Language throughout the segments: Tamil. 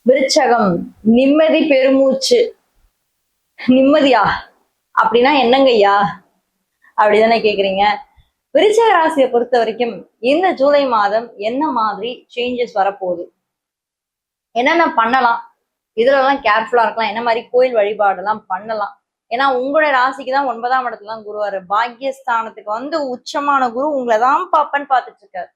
விருச்சகம் நிம்மதி பெருமூச்சு. நிம்மதியா அப்படின்னா என்னங்கய்யா அப்படிதானே கேக்குறீங்க. விருச்சக ராசியை பொறுத்த வரைக்கும் இந்த ஜூலை மாதம் என்ன மாதிரி சேஞ்சஸ் வரப்போகுது, என்னென்ன பண்ணலாம், இதுல எல்லாம் கேர்ஃபுல்லா இருக்கலாம், என்ன மாதிரி கோயில் வழிபாடு எல்லாம் பண்ணலாம். ஏன்னா உங்களுடைய ராசிக்கு தான் 9ஆம் இடத்துல தான் குருவாரு. பாக்கியஸ்தானத்துக்கு வந்து உச்சமான குரு உங்களை தான் பாப்பன்னு பாத்துட்டு இருக்காரு.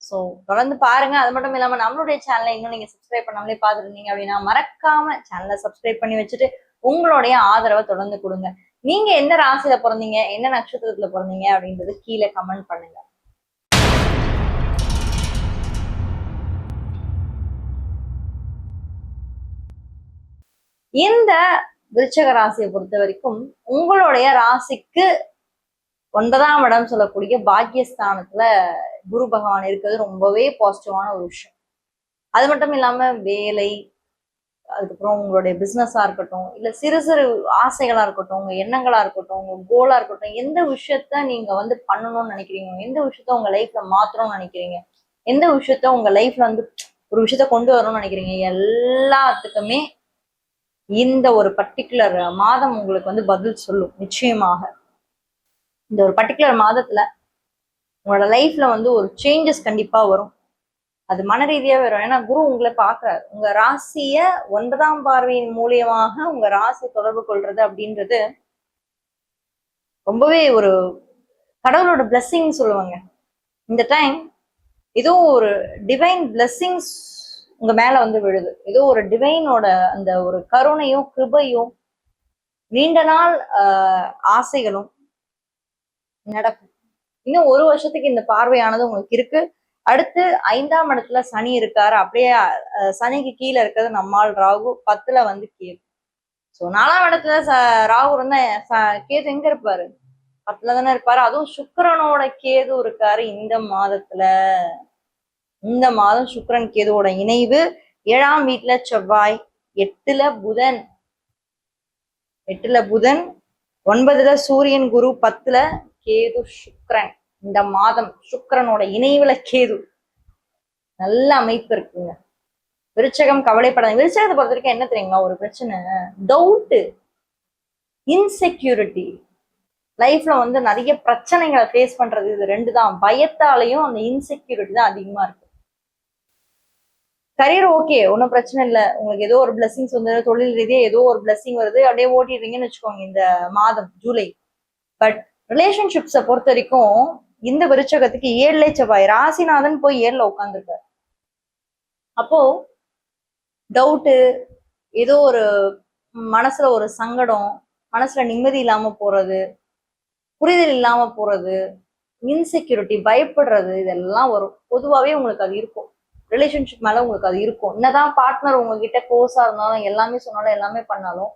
ஸோ தொடர்ந்து பாருங்க. அது மட்டும் இல்லாம நம்மளுடைய சேனலை இன்னும் நீங்க சப்ஸ்கிரைப் பண்ணாமலே பார்த்துட்டு இருந்தீங்க அப்படின்னா மறக்காம சேனலை சப்ஸ்கிரைப் பண்ணி வச்சுட்டு உங்களுடைய ஆதரவை தொடர்ந்து கொடுங்க. நீங்க எந்த ராசியில பிறந்தீங்க, என்ன நட்சத்திரத்துல பிறந்தீங்க அப்படின்றது கீழே கமெண்ட் பண்ணுங்க. இந்த விருச்சக ராசியை பொறுத்த வரைக்கும் உங்களுடைய ராசிக்கு 9ஆம் இடம் சொல்லக்கூடிய பாக்கியஸ்தானத்துல குரு பகவான் இருக்கிறது ரொம்பவே பாசிட்டிவான ஒரு விஷயம். அது மட்டும் இல்லாம வேலை, அதுக்கப்புறம் உங்களுடைய பிசினஸா இருக்கட்டும், இல்ல சிறு சிறு ஆசைகளா இருக்கட்டும், உங்க எண்ணங்களா இருக்கட்டும், உங்க கோலா இருக்கட்டும், எந்த விஷயத்த நீங்க வந்து பண்ணணும்னு நினைக்கிறீங்க, எந்த விஷயத்த உங்க லைஃப்ல மாத்தணும்னு நினைக்கிறீங்க, எந்த விஷயத்த உங்க லைஃப்ல வந்து ஒரு விஷயத்த கொண்டு வரணும்னு நினைக்கிறீங்க, எல்லாத்துக்குமே இந்த ஒரு பர்டிகுலர் மாதம் உங்களுக்கு வந்து பதில் சொல்லும். நிச்சயமாக இந்த ஒரு பர்டிகுலர் மாதத்துல உங்களோட லைஃப்ல வந்து ஒரு சேஞ்சஸ் கண்டிப்பா வரும். அது மன ரீதியாவே வரும். ஏன்னா குரு உங்களை பாக்குறாரு. உங்க ராசிய 9ஆம் பார்வையின் மூலியமாக உங்க ராசி தொடர்பு கொள்றது அப்படின்றது ரொம்பவே ஒரு கடவுளோட பிளெஸ்ஸிங் சொல்லுவாங்க. இந்த டைம் ஏதோ ஒரு டிவைன் பிளெஸ்ஸிங்ஸ் உங்க மேல வந்து விழுது. ஏதோ ஒரு டிவைனோட அந்த ஒரு கருணையும் கிருபையும் நீண்ட நாள் ஆசைகளும் நடக்கும். இன்னும் ஒரு வருஷத்துக்கு இந்த பார்வையானது உங்களுக்கு இருக்கு. அடுத்து 5ஆம் இடத்துல சனி இருக்காரு. அப்படியே சனிக்கு கீழே இருக்கிறது நம்மால் ராகு 10ல வந்து கேது. ஸோ 4ஆம் இடத்துல ராகு இருந்தா கேது எங்க இருப்பாரு? 10ல தானே இருப்பாரு. அதுவும் சுக்கிரனோட கேது இருக்காரு இந்த மாதத்துல. இந்த மாதம் சுக்கிரன் கேதுவோட இணைவு. 7ஆம் வீட்டுல செவ்வாய், 8ல புதன், 9ல சூரியன் குரு, 10ல கேது சுக்கிரன். இந்த மாதம் சுக்கிரனோட இணைவுல கேது. நல்ல அமைப்பு இருக்குங்க. விருச்சகம் கவலைப்படாது. விருச்சகத்தை பொறுத்த வரைக்கும் என்ன தெரியுங்களா ஒரு பிரச்சனை? Doubt, insecurity. லைஃப்ல வந்து நிறைய பிரச்சனைகளை ஃபேஸ் பண்றது இது ரெண்டு தான். பயத்தாலையும் அந்த இன்செக்யூரிட்டி தான் அதிகமா இருக்கு. கரியர் ஓகே, ஒன்றும் பிரச்சனை இல்லை. உங்களுக்கு ஏதோ ஒரு பிளெஸிங்ஸ் வந்து தொழில் ரீதியாக ஏதோ ஒரு பிளெஸிங் வருது, அப்படியே ஓட்டிடுறீங்கன்னு வச்சுக்கோங்க இந்த மாதம் ஜூலை. பட் ரிலேஷன்ஷிப்ஸை பொறுத்த வரைக்கும் இந்த விருச்சகத்துக்கு 7ல செவ்வாய், ராசிநாதன் போய் 7ல உட்காந்துருக்காரு. அப்போ டவுட்டு, ஏதோ ஒரு மனசுல ஒரு சங்கடம், மனசுல நிம்மதி இல்லாம போறது, புரிதல் இல்லாம போறது, இன்செக்யூரிட்டி, பயப்படுறது, இதெல்லாம் வரும். பொதுவாகவே உங்களுக்கு அது இருக்கும். ரிலேஷன்ஷிப் மேல உங்களுக்கு அது இருக்கும். என்னதான் பார்ட்னர் உங்ககிட்ட க்ளோஸா இருந்தாலும், எல்லாமே சொன்னாலும், எல்லாமே பண்ணாலும்,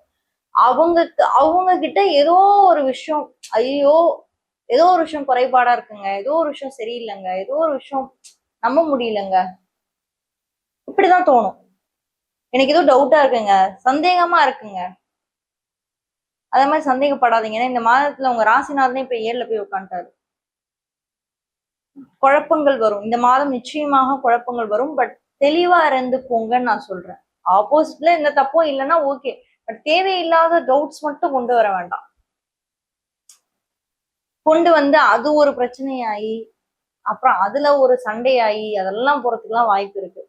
அவங்க கிட்ட ஏதோ ஒரு விஷயம், ஐயோ ஏதோ ஒரு விஷயம் குறைபாடா இருக்குங்க, ஏதோ ஒரு விஷயம் சரியில்லைங்க, ஏதோ ஒரு விஷயம் நம்ப முடியலங்க, இப்படிதான் தோணும். எனக்கு ஏதோ டவுட்டா இருக்குங்க, சந்தேகமா இருக்குங்க. அதே மாதிரி சந்தேகப்படாதீங்க. ஏன்னா இந்த மாதத்துல உங்க ராசிநாதனே இப்ப 7ல போய் உட்காந்துட்டாரு. குழப்பங்கள் வரும். இந்த மாதம் நிச்சயமாக குழப்பங்கள் வரும். பட் தெளிவா இருந்துக்கோங்கன்னு நான் சொல்றேன். ஆப்போசிட்ல எந்த தப்பும் இல்லைன்னா ஓகே. பட் தேவையில்லாத டவுட்ஸ் மட்டும் கொண்டு வர வேண்டாம். கொண்டு வந்து அது ஒரு பிரச்சனையாயி அப்புறம் அதுல ஒரு சண்டையாயி அதெல்லாம் போறதுக்குலாம் வாய்ப்பு இருக்கு.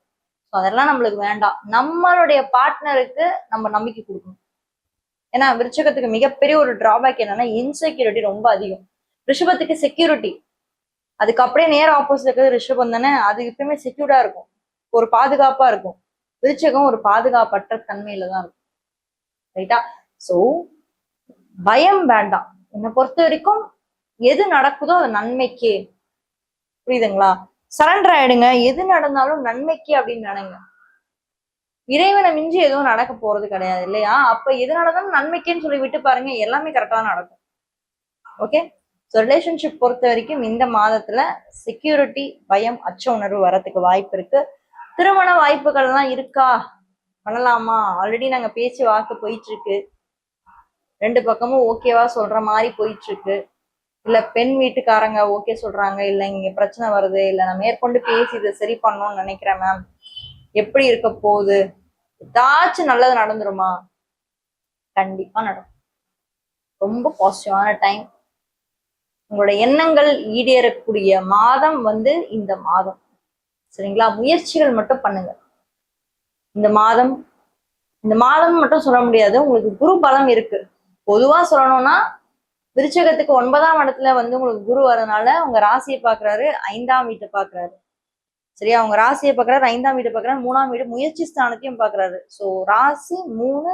அதெல்லாம் நம்மளுக்கு வேண்டாம். நம்மளுடைய பார்ட்னருக்கு நம்ம நம்பிக்கை கொடுக்கணும். ஏன்னா விருச்சகத்துக்கு மிகப்பெரிய ஒரு டிராபேக் என்னன்னா இன்செக்யூரிட்டி ரொம்ப அதிகம். ரிஷபத்துக்கு செக்யூரிட்டி, அதுக்கு அப்படியே நேர ஆப்போசிட் இருக்கிறது ரிஷபம் தானே. அது எப்பயுமே செக்யூர்டா இருக்கும், ஒரு பாதுகாப்பா இருக்கும். விருச்சகம் ஒரு பாதுகாப்பற்ற தன்மையில தான் இருக்கும். ரைட்டா? சோ பயம் வேண்டாம். என்னை பொறுத்த வரைக்கும் எது நடக்குதோ அது நன்மைக்கே. புரியுதுங்களா? சரண்டர் ஆயிடுங்க. எது நடந்தாலும் நன்மைக்கு அப்படின்னு நினைங்க. இறைவனை மிஞ்சி எதுவும் நடக்க போறது கிடையாது இல்லையா? அப்ப எது நடந்தாலும் நன்மைக்கேன்னு சொல்லி விட்டு பாருங்க, எல்லாமே கரெக்டா நடக்கும். ஓகே. ஸோ ரிலேஷன்ஷிப் பொறுத்த வரைக்கும் இந்த மாதத்துல செக்யூரிட்டி, பயம், அச்ச உணர்வு வரத்துக்கு வாய்ப்பு இருக்கு. திருமண வாய்ப்புகள்லாம் இருக்கா, பண்ணலாமா? ஆல்ரெடி நாங்க பேச்சு வாக்கு போயிட்டு இருக்கு. 2 பக்கமும் ஓகேவா சொல்ற மாதிரி போயிட்டு இருக்கு. இல்ல பெண் வீட்டுக்காரங்க ஓகே சொல்றாங்க, இல்ல இங்க பிரச்சனை வருது, இல்ல நான் மேற்கொண்டு பேசி இதை சரி பண்ணணும்னு நினைக்கிறேன் மேம், எப்படி இருக்க போகுது, ஏதாச்சும் நல்லது நடந்துருமா? கண்டிப்பா நடக்கும். ரொம்ப பாசிட்டிவான டைம். உங்களோட எண்ணங்கள் ஈடேறக்கூடிய மாதம் வந்து இந்த மாதம். சரிங்களா? முயற்சிகள் மட்டும் பண்ணுங்க. இந்த மாதம் மட்டும் சொல்ல முடியாது, உங்களுக்கு குரு பலம் இருக்கு. பொதுவா சொல்லணும்னா விருச்சகத்துக்கு 9ஆம் இடத்துல வந்து உங்களுக்கு குரு வரதுனால உங்க ராசியை பாக்குறாரு, 5ஆம் வீட்டை பாக்குறாரு. சரியா? உங்க ராசியை பாக்குறாரு, 5ஆம் வீட்டை பாக்குறாரு, 3ஆம் வீடு முயற்சி ஸ்தானத்தையும் பாக்குறாரு. சோ ராசி 3,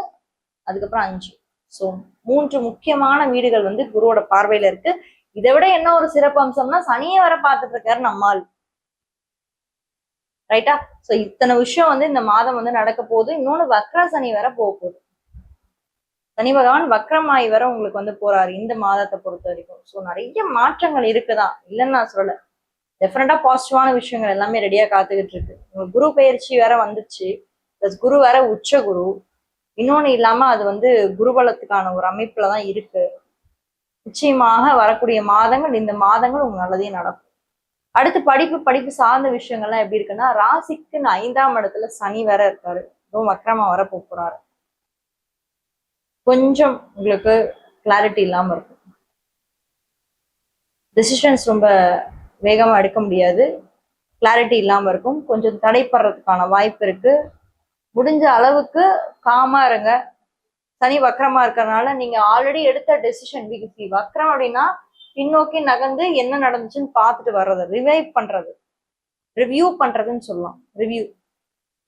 அதுக்கப்புறம் 5. சோ 3 முக்கியமான வீடுகள் வந்து குருவோட பார்வையில இருக்கு. இதை விட என்ன ஒரு சிறப்பு அம்சம்னா சனியை வர பார்த்துட்டு இருக்காரு நம்மால். ரைட்டா? சோ இத்தனை விஷயம் வந்து இந்த மாதம் வந்து நடக்க போகுது. இன்னொன்னு வக்ர சனி வேற போக போகுது. சனி பகவான் வக்ரமாயி வர உங்களுக்கு வந்து போறாரு இந்த மாதத்தை பொறுத்த வரைக்கும். ஸோ நிறைய மாற்றங்கள் இருக்குதான், இல்லைன்னு நான் சொல்லல. டெஃபினட்டா பாசிட்டிவான விஷயங்கள் எல்லாமே ரெடியா காத்துக்கிட்டு இருக்கு. உங்களுக்கு குரு பயிற்சி வேற வந்துச்சு, பிளஸ் குரு வேற உச்ச குரு. இன்னொன்னு இல்லாம அது வந்து குருபலத்துக்கான ஒரு அமைப்புல தான் இருக்கு. நிச்சயமாக வரக்கூடிய மாதங்கள், இந்த மாதங்கள் உங்களுக்கு நல்லதே நடக்கும். அடுத்து படிப்பு சார்ந்த விஷயங்கள்லாம் எப்படி இருக்குன்னா, ராசிக்கு 5ஆம் இடத்துல சனி வேற இருக்காரு, ரொம்ப வக்ரமா வர போறாரு. கொஞ்சம் உங்களுக்கு கிளாரிட்டி இல்லாம இருக்கும். டெசிஷன்ஸ் ரொம்ப வேகமா எடுக்க முடியாது, கிளாரிட்டி இல்லாம இருக்கும், கொஞ்சம் தடைப்படுறதுக்கான வாய்ப்பு இருக்கு. முடிஞ்ச அளவுக்கு காமா இருங்க. சனி வக்ரமா இருக்கிறதுனால நீங்க ஆல்ரெடி எடுத்த டெசிஷன் வக்ரம் அப்படின்னா பின்னோக்கி நகர்ந்து என்ன நடந்துச்சுன்னு பார்த்துட்டு வர்றது, ரிவைவ் பண்றது, ரிவ்யூ பண்றதுன்னு சொல்லலாம். ரிவ்யூ,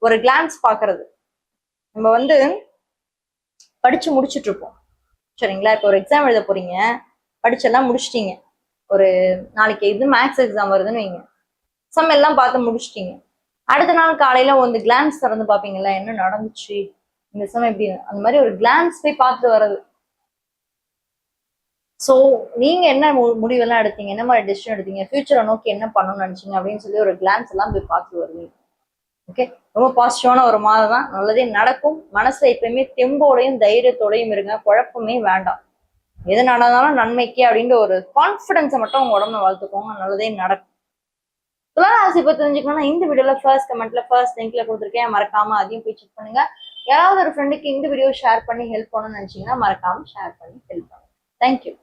ஒரு கிளான்ஸ் பாக்குறது. நம்ம வந்து படிச்சு முடிச்சுட்டு இருப்போம், சரிங்களா? இப்போ ஒரு எக்ஸாம் எழுத போறீங்க, படிச்செல்லாம் முடிச்சிட்டீங்க. ஒரு நாளைக்கு இது மேக்ஸ் எக்ஸாம் வருதுன்னு வைங்க, சம் எல்லாம் பார்த்து முடிச்சிட்டீங்க. அடுத்த நாள் காலையில வந்து கிளான்ஸ் திறந்து பார்ப்பீங்கல்ல, என்ன நடந்துச்சு, இந்த சம் எப்படி, அந்த மாதிரி ஒரு கிளான்ஸ் போய் பார்த்துட்டு வர்றது. ஸோ நீங்க என்ன முடிவெல்லாம் எடுத்தீங்க, என்ன மாதிரி டெசிஷன் எடுத்தீங்க, ஃபியூச்சரை நோக்கி என்ன பண்ணணும்னு நினைச்சீங்க அப்படின்னு சொல்லி ஒரு கிளான்ஸ் எல்லாம் போய் பார்த்து வருவீங்க. ஓகே, ரொம்ப பாசிட்டிவான ஒரு மாதம் தான், நல்லதே நடக்கும். மனசுல எப்பயுமே தெம்போடையும் தைரியத்தோடையும் இருங்க, குழப்பமே வேண்டாம். எது நடந்தாலும் நன்மைக்கு அப்படின்ற ஒரு கான்ஃபிடன்ஸை மட்டும் உங்க உடம்புல வளர்த்துக்கோங்க, நல்லதே நடக்கும். துளாராசி பத்தி தெரிஞ்சுக்கணும்னா இந்த வீடியோல ஃபர்ஸ்ட் கமெண்ட்ல ஃபர்ஸ்ட் லிங்க்ல கொடுத்துருக்கேன், மறக்காம அதையும் போய் செக் பண்ணுங்க. யாராவது ஒரு ஃப்ரெண்டுக்கு இந்த வீடியோ ஷேர் பண்ணி ஹெல்ப் பண்ணணும்னு நினைச்சீங்கன்னா மறக்காம ஷேர் பண்ணி ஹெல்ப் பண்ணுங்க. தேங்க்யூ.